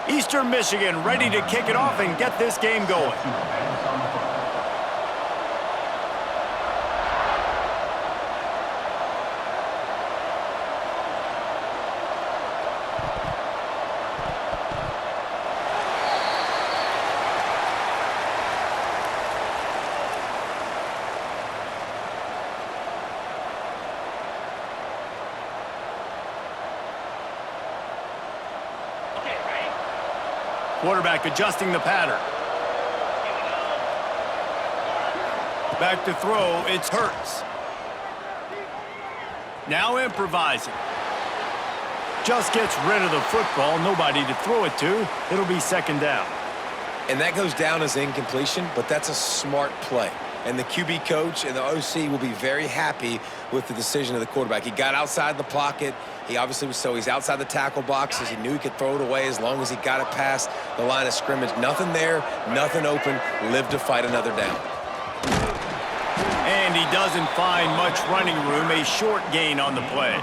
Eastern Michigan ready to kick it off and get this game going. Quarterback adjusting the pattern. Back to throw, it's Hurts. Now improvising. Just gets rid of the football, nobody to throw it to. It'll be second down. And that goes down as incompletion, but that's a smart play. And the QB coach and the OC will be very happy with the decision of the quarterback. He got outside the pocket. He obviously was he's outside the tackle boxes. He knew he could throw it away as long as he got it past the line of scrimmage. Nothing there, nothing open. Live to fight another down. And he doesn't find much running room. A short gain on the play.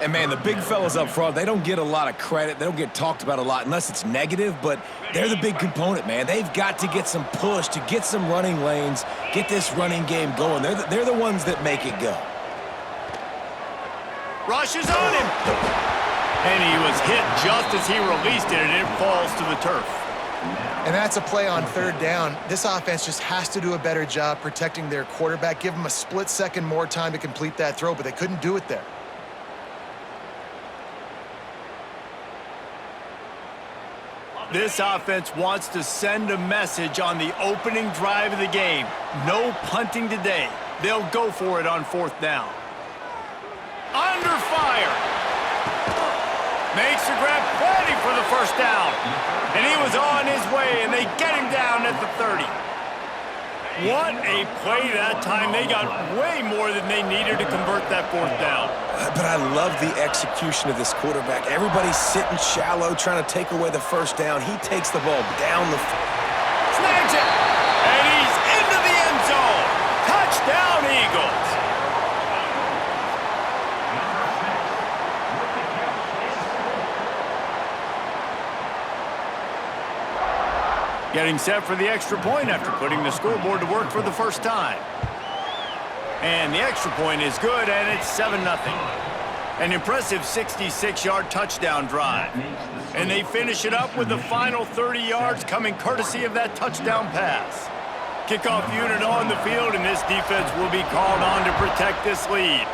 And, man, the big fellas up front, they don't get a lot of credit. They don't get talked about a lot unless it's negative, but they're the big component, man. They've got to get some push, to get some running lanes, get this running game going. They're the ones that make it go. Rushes on him. And he was hit just as he released it, and it falls to the turf. And that's a play on third down. This offense just has to do a better job protecting their quarterback. Give him a split second more time to complete that throw, but they couldn't do it there. This offense wants to send a message on the opening drive of the game. No punting today. They'll go for it on fourth down. Under fire. Makes the grab plenty for the first down. And he was on his way, and they get him down at the 30. What a play that time. They got way more than they needed to convert that fourth down. But I love the execution of this quarterback. Everybody's sitting shallow, trying to take away the first down. He takes the ball down the field. Snags it. And he's into the end zone. Touchdown, Eagles. Getting set for the extra point after putting the scoreboard to work for the first time. And the extra point is good, and it's 7-0. An impressive 66-yard touchdown drive. And they finish it up with the final 30 yards coming courtesy of that touchdown pass. Kickoff unit on the field, and this defense will be called on to protect this lead.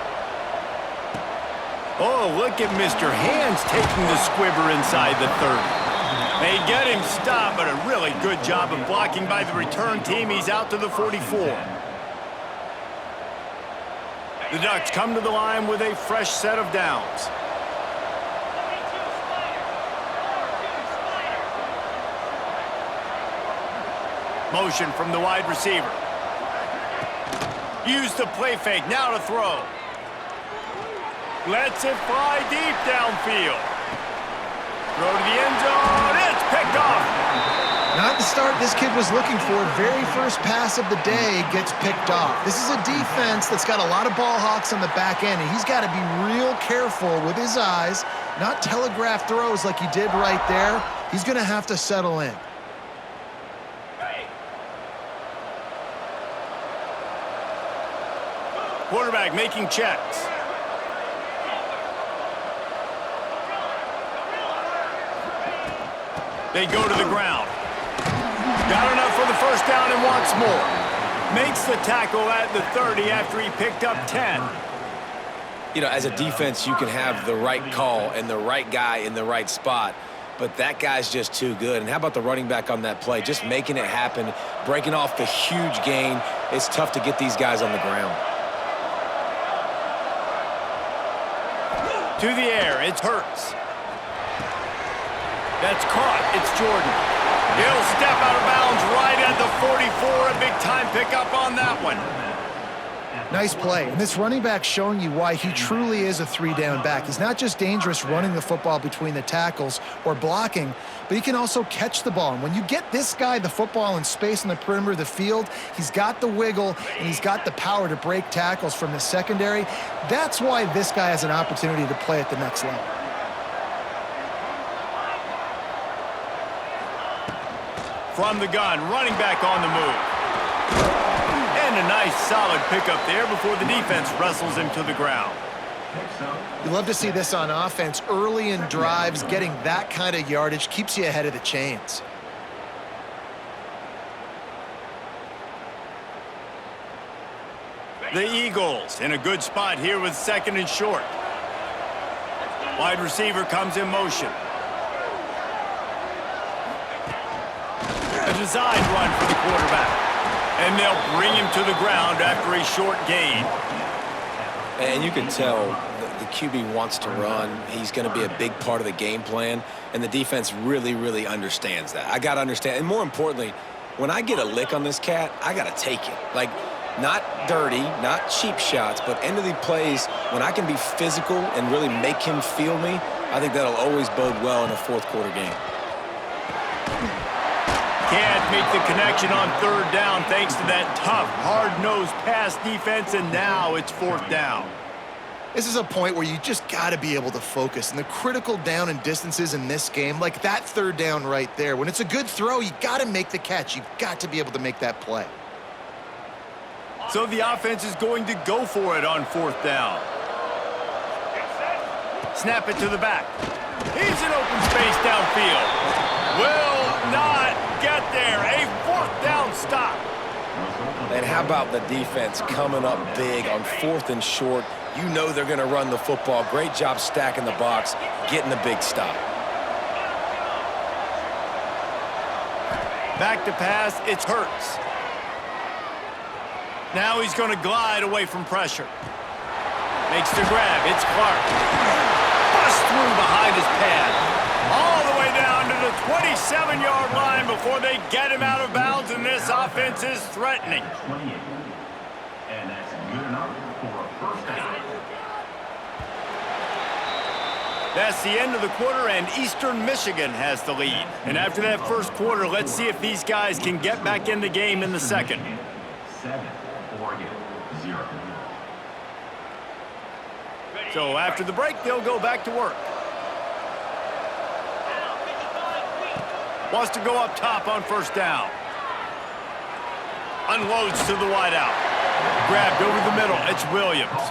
Oh, look at Mr. Hands taking the squibber inside the 30. They get him stopped, but a really good job of blocking by the return team. He's out to the 44. The Ducks come to the line with a fresh set of downs. Motion from the wide receiver. Use the play fake, now to throw. Lets it fly deep downfield. Throw to the end zone, it's picked off. Not the start this kid was looking for. Very first pass of the day gets picked off. This is a defense that's got a lot of ball hawks on the back end, and he's got to be real careful with his eyes, not telegraph throws like he did right there. He's going to have to settle in. Quarterback making checks. They go to the ground. Got enough for the first down and wants more. Makes the tackle at the 30 after he picked up 10. You know, as a defense, you can have the right call and the right guy in the right spot, but that guy's just too good. And how about the running back on that play? Just making it happen, breaking off the huge gain. It's tough to get these guys on the ground. To the air, it's Hurts. That's caught. It's Jordan. He'll step out of bounds right at the 44. A big-time pickup on that one. Nice play. And this running back showing you why he truly is a three-down back. He's not just dangerous running the football between the tackles or blocking, but he can also catch the ball. And when you get this guy the football in space in the perimeter of the field, he's got the wiggle and he's got the power to break tackles from the secondary. That's why this guy has an opportunity to play at the next level. From the gun, running back on the move. And a nice solid pickup there before the defense wrestles him to the ground. You love to see this on offense. Early in drives, getting that kind of yardage keeps you ahead of the chains. The Eagles in a good spot here with 2nd and short. Wide receiver comes in motion. A designed run for the quarterback. And they'll bring him to the ground after a short gain. And you can tell the QB wants to run. He's going to be a big part of the game plan. And the defense really, really understands that. I got to understand. And more importantly, when I get a lick on this cat, I got to take it. Like, not dirty, not cheap shots, but end of the plays, when I can be physical and really make him feel me, I think that'll always bode well in a fourth quarter game. Can't make the connection on 3rd down thanks to that tough, hard-nosed pass defense, and now it's 4th down. This is a point where you just got to be able to focus. And the critical down and distances in this game, like that 3rd down right there, when it's a good throw, you got to make the catch. You've got to be able to make that play. So the offense is going to go for it on 4th down. Snap it to the back. He's in open space downfield. Will not get there. A 4th down stop. And how about the defense coming up big on 4th and short? You know they're going to run the football. Great job stacking the box, getting the big stop. Back to pass, it's Hurts. Now he's going to glide away from pressure. Makes the grab, it's Clark. Bust through behind his pad. All the way down to the 27-yard line before they get him out of bounds, and this offense is threatening. And that's good enough for a 1st down. That's the end of the quarter, and Eastern Michigan has the lead. And after that 1st quarter, let's see if these guys can get back in the game in the 2nd. 7, Oregon, 0. So after the break, they'll go back to work. Wants to go up top on 1st down. Unloads to the wideout. Grabbed over the middle. It's Williams.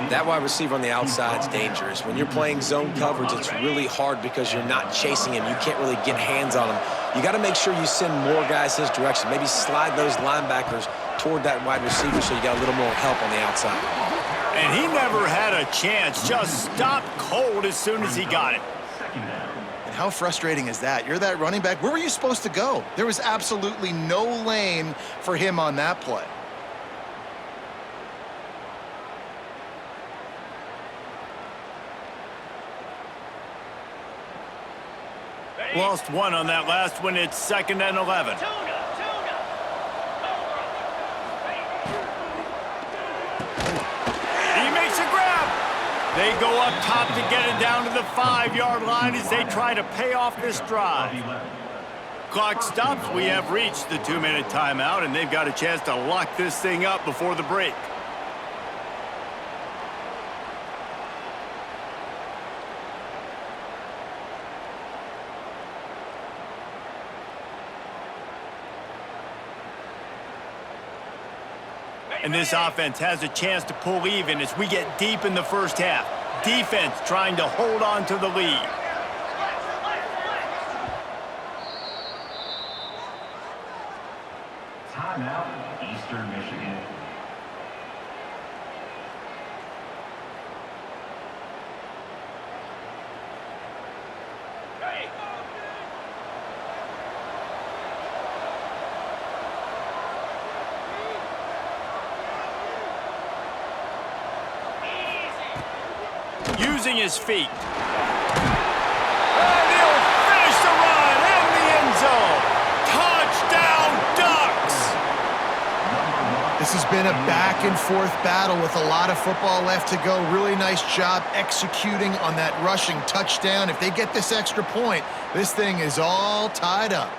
That wide receiver on the outside is dangerous. When you're playing zone coverage, it's really hard because you're not chasing him. You can't really get hands on him. You got to make sure you send more guys his direction. Maybe slide those linebackers toward that wide receiver so you got a little more help on the outside. And he never had a chance. Just stopped cold as soon as he got it. And how frustrating is that? You're that running back. Where were you supposed to go? There was absolutely no lane for him on that play. Lost one on that last one. It's 2nd and 11. He makes a grab. They go up top to get it down to the 5-yard line as they try to pay off this drive. Clock stops. We have reached the 2-minute timeout, and they've got a chance to lock this thing up before the break. And this offense has a chance to pull even as we get deep in the 1st half. Defense trying to hold on to the lead. Timeout, Eastern Michigan. Using his feet. And he'll finish the run in the end zone. Touchdown, Ducks! This has been a back-and-forth battle with a lot of football left to go. Really nice job executing on that rushing touchdown. If they get this extra point, this thing is all tied up.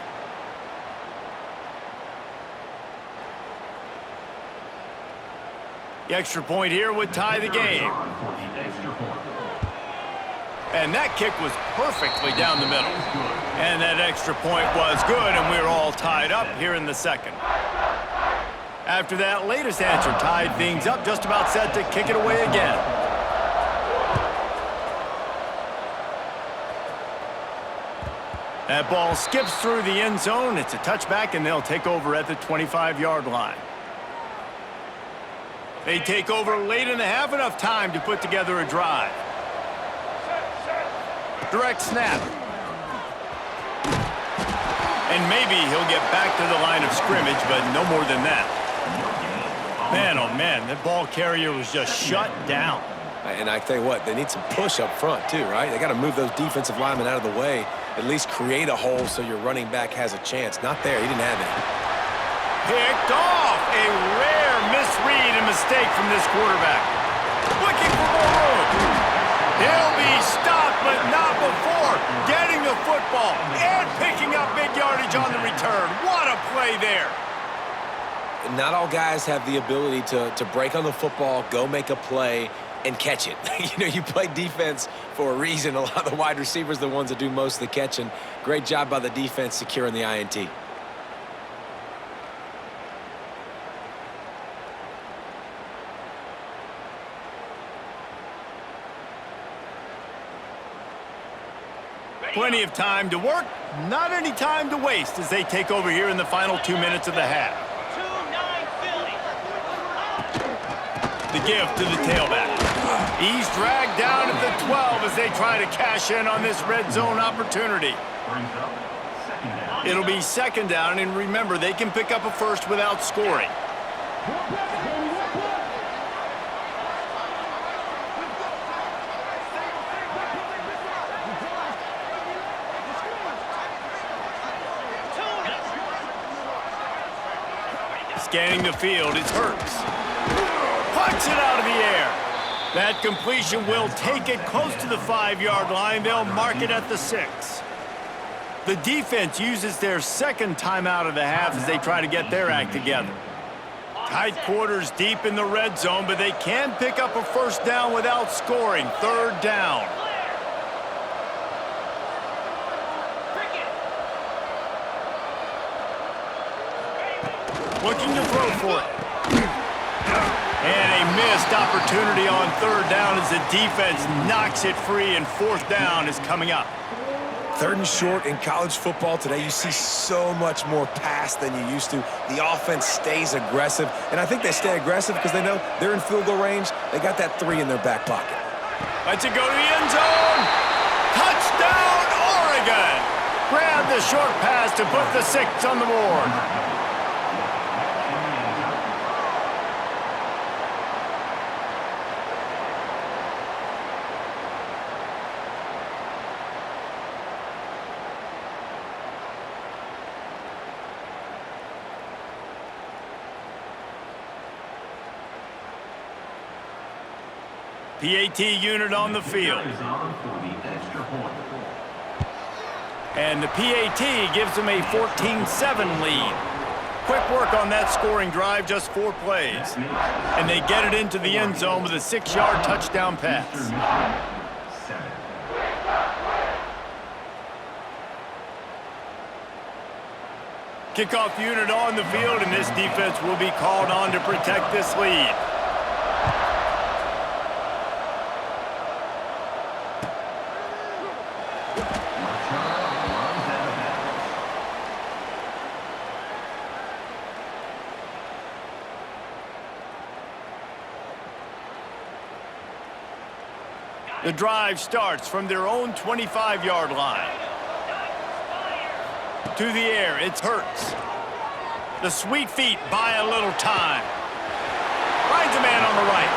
The extra point here would tie the game. And that kick was perfectly down the middle. And that extra point was good, and we're all tied up here in the second. After that latest answer tied things up, just about set to kick it away again. That ball skips through the end zone. It's a touchback, and they'll take over at the 25-yard line. They take over late in the half, enough time to put together a drive. Direct snap. And maybe he'll get back to the line of scrimmage, but no more than that. Man, oh man, that ball carrier was just shut down. And I tell you what, they need some push up front too, right? They got to move those defensive linemen out of the way, at least create a hole so your running back has a chance. Not there, he didn't have it. Picked off. A rare misread and mistake from this quarterback. Looking for more room. He'll be stopped, but not before getting the football and picking up big yardage on the return. What a play there. Not all guys have the ability to break on the football, go make a play, and catch it. You play defense for a reason. A lot of the wide receivers are the ones that do most of the catching. Great job by the defense securing the INT. Plenty of time to work, not any time to waste as they take over here in the final 2 minutes of the half. The give to the tailback. He's dragged down at the 12 as they try to cash in on this red zone opportunity. It'll be second down, and remember, they can pick up a first without scoring. Scanning the field, it's Hurts. Punch it out of the air. That completion will take it close to the 5-yard line. They'll mark it at the 6. The defense uses their second timeout of the half as they try to get their act together. Tight quarters deep in the red zone, but they can pick up a first down without scoring. Third down. Looking to throw for it. And a missed opportunity on third down as the defense knocks it free, and fourth down is coming up. Third and short in college football today, you see so much more pass than you used to. The offense stays aggressive, and I think they stay aggressive because they know they're in field goal range. They got that 3 in their back pocket. Lets it go to the end zone. Touchdown, Oregon. Grab the short pass to put the 6 on the board. PAT unit on the field. And the PAT gives them a 14-7 lead. Quick work on that scoring drive, just 4 plays. And they get it into the end zone with a 6-yard touchdown pass. Kickoff unit on the field, and this defense will be called on to protect this lead. The drive starts from their own 25-yard line. To the air, it's Hurts. The sweet feet buy a little time. Finds a man on the right.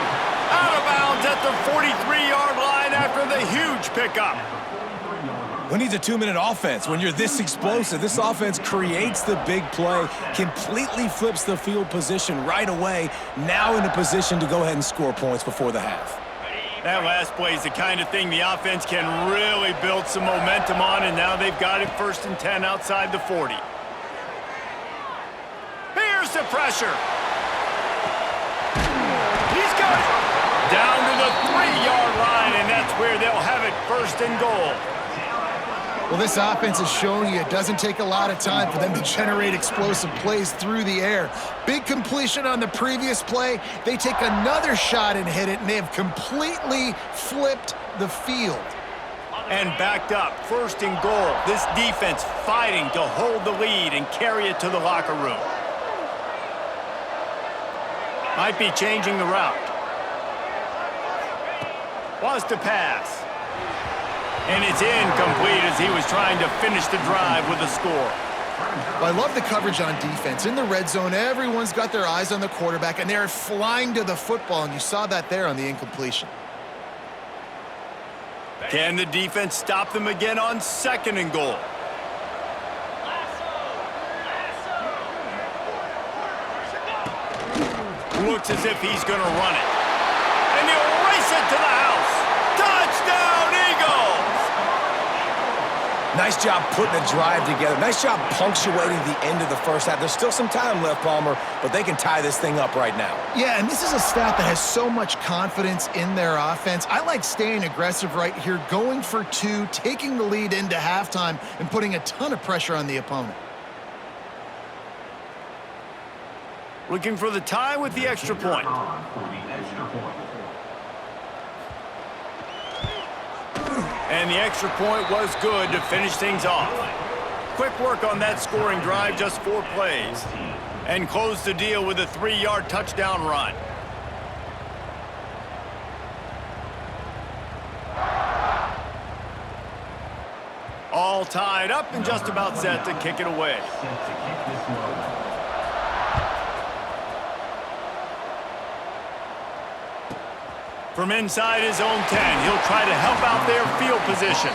Out of bounds at the 43-yard line after the huge pickup. Who needs a 2-minute offense when you're this explosive? This offense creates the big play, completely flips the field position right away, now in a position to go ahead and score points before the half. That last play is the kind of thing the offense can really build some momentum on, and now they've got it 1st and 10 outside the 40. Here's the pressure. He's got it. Down to the 3-yard line, and that's where they'll have it 1st first and goal. Well, this offense is showing you it doesn't take a lot of time for them to generate explosive plays through the air. Big completion on the previous play. They take another shot and hit it, and they have completely flipped the field. And backed up, first and goal. This defense fighting to hold the lead and carry it to the locker room. Might be changing the route. Wants to pass. And it's incomplete as he was trying to finish the drive with a score. Well, I love the coverage on defense. In the red zone, everyone's got their eyes on the quarterback, and they're flying to the football, and you saw that there on the incompletion. Can the defense stop them again on second and goal? Looks as if he's going to run it. And he'll race it to the house. Touchdown, Eagles! Nice job putting a drive together. Nice job punctuating the end of the first half. There's still some time left, Palmer, but they can tie this thing up right now. Yeah, and this is a staff that has so much confidence in their offense. I like staying aggressive right here, going for two, taking the lead into halftime, and putting a ton of pressure on the opponent. Looking for the tie with the extra point. And the extra point was good to finish things off. Quick work on that scoring drive, just 4 plays. And close the deal with a 3-yard touchdown run. All tied up and just about set to kick it away. From inside his own 10, he'll try to help out their field position.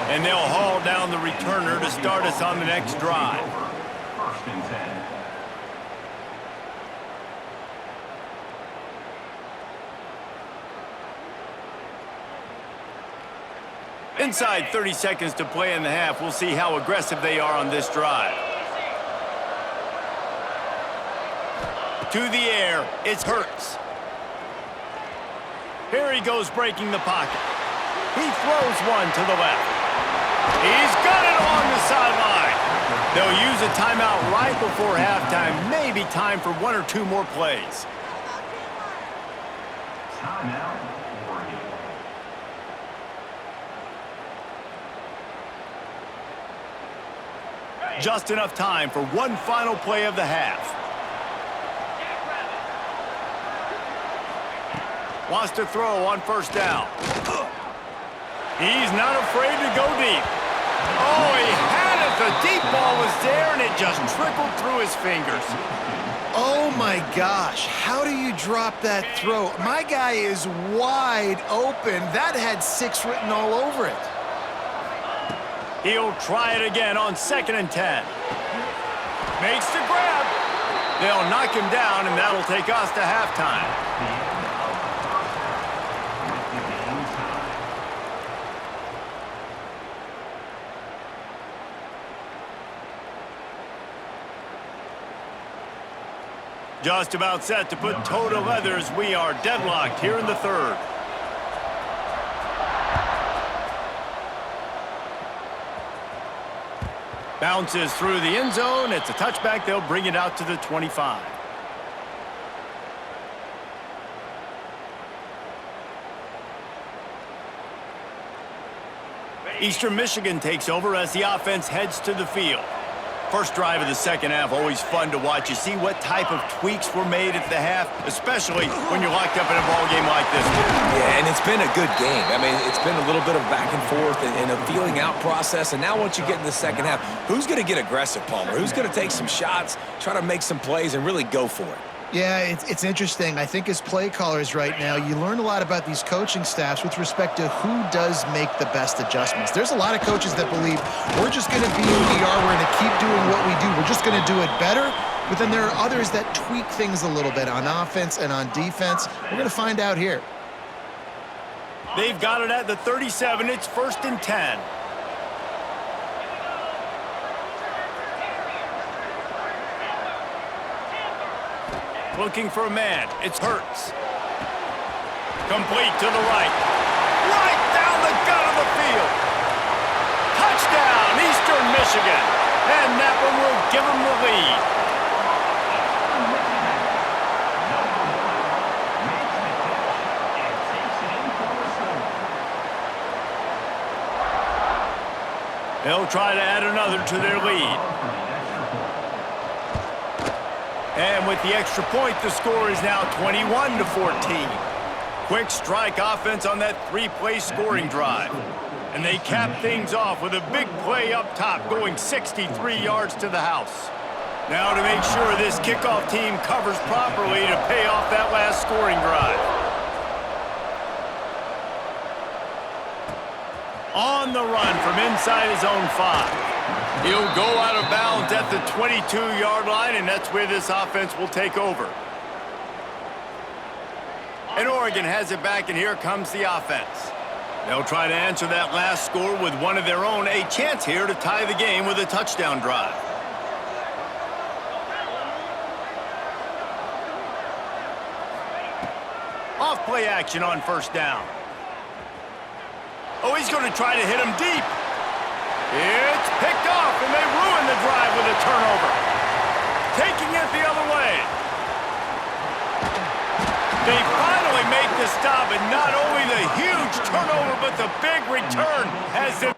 And they'll haul down the returner to start us on the next drive. First and 10. Inside 30 seconds to play in the half. We'll see how aggressive they are on this drive. To the air, it's Hurts. Here he goes breaking the pocket. He throws one to the left. He's got it along the sideline. They'll use a timeout right before halftime. Maybe time for 1 or 2 more plays. Timeout, Oregon. Just enough time for one final play of the half. Wants to throw on first down. He's not afraid to go deep. Oh, he had it. The deep ball was there, and it just trickled through his fingers. Oh, my gosh. How do you drop that throw? My guy is wide open. That had 6 written all over it. He'll try it again on 2nd and 10. Makes the grab. They'll knock him down, and that'll take us to halftime. Just about set to put toe to leather as we are deadlocked here in the 3rd. Bounces through the end zone. It's a touchback. They'll bring it out to the 25. Eastern Michigan takes over as the offense heads to the field. First drive of the second half, always fun to watch. You see what type of tweaks were made at the half, especially when you're locked up in a ball game like this one. Yeah, and it's been a good game. I mean, it's been a little bit of back and forth and a feeling out process. And now once you get in the second half, who's going to get aggressive, Palmer? Who's going to take some shots, try to make some plays, and really go for it? Yeah, it's interesting. I think as play callers right now, you learn a lot about these coaching staffs with respect to who does make the best adjustments. There's a lot of coaches that believe we're just going to be who we are, we're going to keep doing what we do, we're just going to do it better. But then there are others that tweak things a little bit on offense and on defense. We're going to find out here. They've got it at the 37. It's 1st and 10. Looking for a man. It's Hurts. Complete to the right. right down the gut of the field. Touchdown, Eastern Michigan. And that one will give them the lead. They'll try to add another to their lead. And with the extra point, the score is now 21-14. Quick strike offense on that three-play scoring drive. And they cap things off with a big play up top, going 63 yards to the house. Now to make sure this kickoff team covers properly to pay off that last scoring drive. On the run from inside his own 5. He'll go out of bounds at the 22-yard line, and that's where this offense will take over. And Oregon has it back, and here comes the offense. They'll try to answer that last score with one of their own, a chance here to tie the game with a touchdown drive. Off play action on first down. Oh, he's going to try to hit him deep. It's picked off, and they ruin the drive with a turnover. Taking it the other way. They finally make the stop, and not only the huge turnover, but the big return has them.